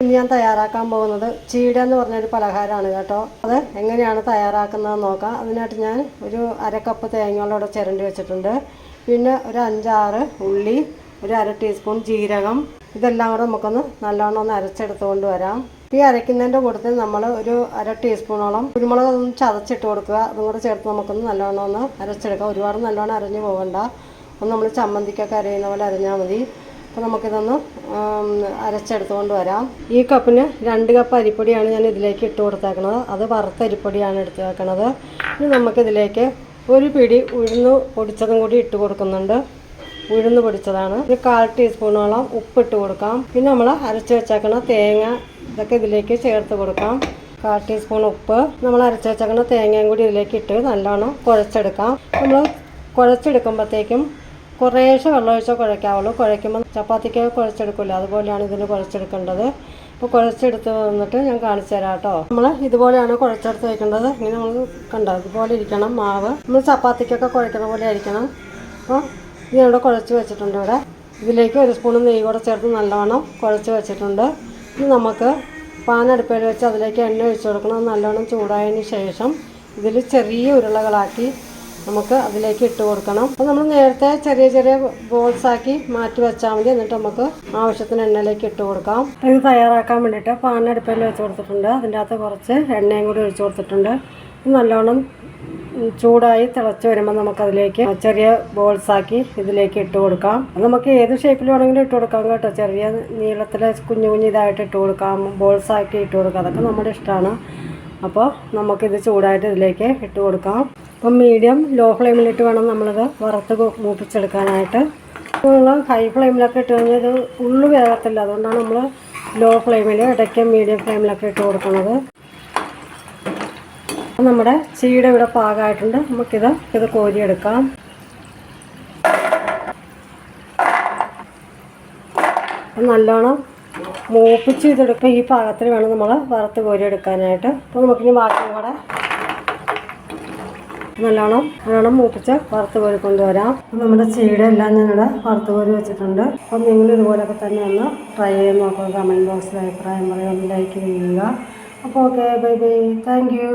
ഇന്ന് ഞാൻ തയ്യാറാക്കാൻ പോകുന്നത് ചീട എന്ന് പറഞ്ഞൊരു പലഹാരമാണ് കേട്ടോ. അത് എങ്ങനെയാണ് തയ്യാറാക്കുന്നതെന്ന് നോക്കാം. അതിനായിട്ട് ഞാൻ ഒരു അരക്കപ്പ് തേങ്ങയോടെ ചിരണ്ടി വെച്ചിട്ടുണ്ട്. പിന്നെ ഒരു 5-6 ഉള്ളി, ഒരു അര ടീസ്പൂൺ ജീരകം, ഇതെല്ലാം കൂടെ നമുക്കൊന്ന് നല്ലോണം ഒന്ന് അരച്ചെടുത്തുകൊണ്ട് വരാം. ഈ അരയ്ക്കുന്നതിൻ്റെ കൂട്ടത്തിൽ നമ്മൾ ഒരു അര ടീസ്പൂണോളം കുരുമുളക് ഒന്ന് ചതച്ചിട്ട് കൊടുക്കുക. അതും കൂടെ ചേർത്ത് നമുക്കൊന്ന് നല്ലോണം ഒന്ന് അരച്ചെടുക്കാം. ഒരുപാട് നല്ലോണം അരഞ്ഞു പോകണ്ട, ഒന്ന് നമ്മൾ ചമ്മന്തിക്കൊക്കെ അരയുന്ന പോലെ അരഞ്ഞാൽ മതി. അപ്പോൾ നമുക്കിതൊന്ന് അരച്ചെടുത്തുകൊണ്ട് വരാം. ഈ കപ്പിന് 2 കപ്പ് അരിപ്പൊടിയാണ് ഞാൻ ഇതിലേക്ക് ഇട്ട് കൊടുത്തേക്കുന്നത്. അത് വറുത്ത അരിപ്പൊടിയാണ് എടുത്ത് വെക്കണത്. ഇനി നമുക്കിതിലേക്ക് ഒരു പിടി ഉഴുന്ന് പൊടിച്ചതും കൂടി ഇട്ട് കൊടുക്കുന്നുണ്ട്. ഉഴുന്ന് പൊടിച്ചതാണ്. ഒരു 1/4 ടീസ്പൂണോളം ഉപ്പിട്ട് കൊടുക്കാം. പിന്നെ നമ്മൾ അരച്ച് വെച്ചേക്കണ തേങ്ങ ഇതൊക്കെ ഇതിലേക്ക് ചേർത്ത് കൊടുക്കാം. 1/4 ടീസ്പൂൺ ഉപ്പ്, നമ്മൾ അരച്ച് വെച്ചേക്കണ തേങ്ങയും കൂടി ഇതിലേക്ക് ഇട്ട് നല്ലോണം കുഴച്ചെടുക്കാം. നമ്മൾ കുഴച്ചെടുക്കുമ്പോഴത്തേക്കും കുറേശ്ശെ വെള്ളമൊഴിച്ചോ കുഴയ്ക്കാവുള്ളൂ. കുഴയ്ക്കുമ്പോൾ ചപ്പാത്തിക്ക് കുഴച്ചെടുക്കില്ല, അതുപോലെയാണ് ഇതിന് കുഴച്ചെടുക്കേണ്ടത്. അപ്പോൾ കുഴച്ചെടുത്ത് വന്നിട്ട് ഞാൻ കാണിച്ചു തരാം കേട്ടോ. നമ്മൾ ഇതുപോലെയാണ് കുഴച്ചെടുത്ത് വയ്ക്കേണ്ടത്. ഇങ്ങനെ നമ്മൾ കണ്ടോ, ഇതുപോലെ ഇരിക്കണം മാവ്. നമ്മൾ ചപ്പാത്തിക്കൊക്കെ കുഴക്കുന്ന പോലെ ആയിരിക്കണം. അപ്പോൾ ഇതിവിടെ കുഴച്ച് വെച്ചിട്ടുണ്ട്. ഇതിലേക്ക് 1 സ്പൂൺ നെയ്യ് കൂടെ ചേർത്ത് നല്ലോണം കുഴച്ച് വെച്ചിട്ടുണ്ട്. ഇനി നമുക്ക് പാൻ അടുപ്പയിൽ വെച്ച് അതിലേക്ക് എണ്ണ ഒഴിച്ച് കൊടുക്കണം. നല്ലോണം ചൂടായതിന് ശേഷം ഇതിൽ ചെറിയ ഉരുളകളാക്കി നമുക്ക് അതിലേക്ക് ഇട്ട് കൊടുക്കണം. അപ്പോൾ നമ്മൾ നേരത്തെ ചെറിയ ചെറിയ ബോൾസാക്കി മാറ്റി വെച്ചാൽ മതി. എന്നിട്ട് നമുക്ക് ആവശ്യത്തിന് എണ്ണയിലേക്ക് ഇട്ട് കൊടുക്കാം. ഇത് തയ്യാറാക്കാൻ വേണ്ടിയിട്ട് പാൻ അടുപ്പയിൽ വെച്ച് കൊടുത്തിട്ടുണ്ട്. അതിൻ്റെ അകത്ത് കുറച്ച് എണ്ണയും കൂടി ഒഴിച്ച് കൊടുത്തിട്ടുണ്ട്. നല്ലോണം ചൂടായി തിളച്ച് വരുമ്പോൾ നമുക്കതിലേക്ക് ചെറിയ ബോൾസാക്കി ഇതിലേക്ക് ഇട്ട് കൊടുക്കാം. അത് നമുക്ക് ഏത് ഷേപ്പിൽ വേണമെങ്കിലും ഇട്ട് കൊടുക്കാം കേട്ടോ. ചെറിയ നീളത്തിൽ കുഞ്ഞു ഇതായിട്ട് ഇട്ട് കൊടുക്കാം, ബോൾസാക്കി ഇട്ട് കൊടുക്കാം. അതൊക്കെ നമ്മുടെ ഇഷ്ടമാണ്. അപ്പോൾ നമുക്കിത് ചൂടായിട്ട് ഇതിലേക്ക് ഇട്ട് കൊടുക്കാം. അപ്പം മീഡിയം ലോ ഫ്ലെയിമിലിട്ട് വേണം നമ്മളിത് വറുത്ത് മൂപ്പിച്ചെടുക്കാനായിട്ട്. നമ്മൾ ഹൈ ഫ്ലെയിമിലൊക്കെ ഇട്ട് കഴിഞ്ഞാൽ ഇത് ഉള്ളു വേഗത്തില്ല. അതുകൊണ്ടാണ് നമ്മൾ ലോ ഫ്ലെയിമിൽ ഇടയ്ക്ക് മീഡിയം ഫ്ലെയിമിലൊക്കെ ഇട്ട് കൊടുക്കുന്നത്. നമ്മുടെ ചീട ഇവിടെ പാകമായിട്ടുണ്ട്. നമുക്കിത് കോരിയെടുക്കാം. നല്ലോണം മൂപ്പിച്ച് ഇതെടുക്കുക. ഈ പാകത്തിൽ വേണം നമ്മൾ വറുത്ത് കോരിയെടുക്കാനായിട്ട്. അപ്പോൾ നമുക്കിനി ബാക്കിയും കൂടെ നല്ലോണം മൂപ്പിച്ച് വറുത്ത് കോരി കൊണ്ടുവരാം. നമ്മുടെ ചീട എല്ലാം ഞാനിവിടെ വറുത്ത് കോരി വെച്ചിട്ടുണ്ട്. അപ്പം നിങ്ങൾ ഇതുപോലൊക്കെ തന്നെ ഒന്ന് ട്രൈ ചെയ്ത് നോക്കുക. കമൻറ്റ് ബോക്സിൽ അഭിപ്രായം പറയുക, ലൈക്ക് ചെയ്യുക. അപ്പോൾ okay, bye bye, thank you.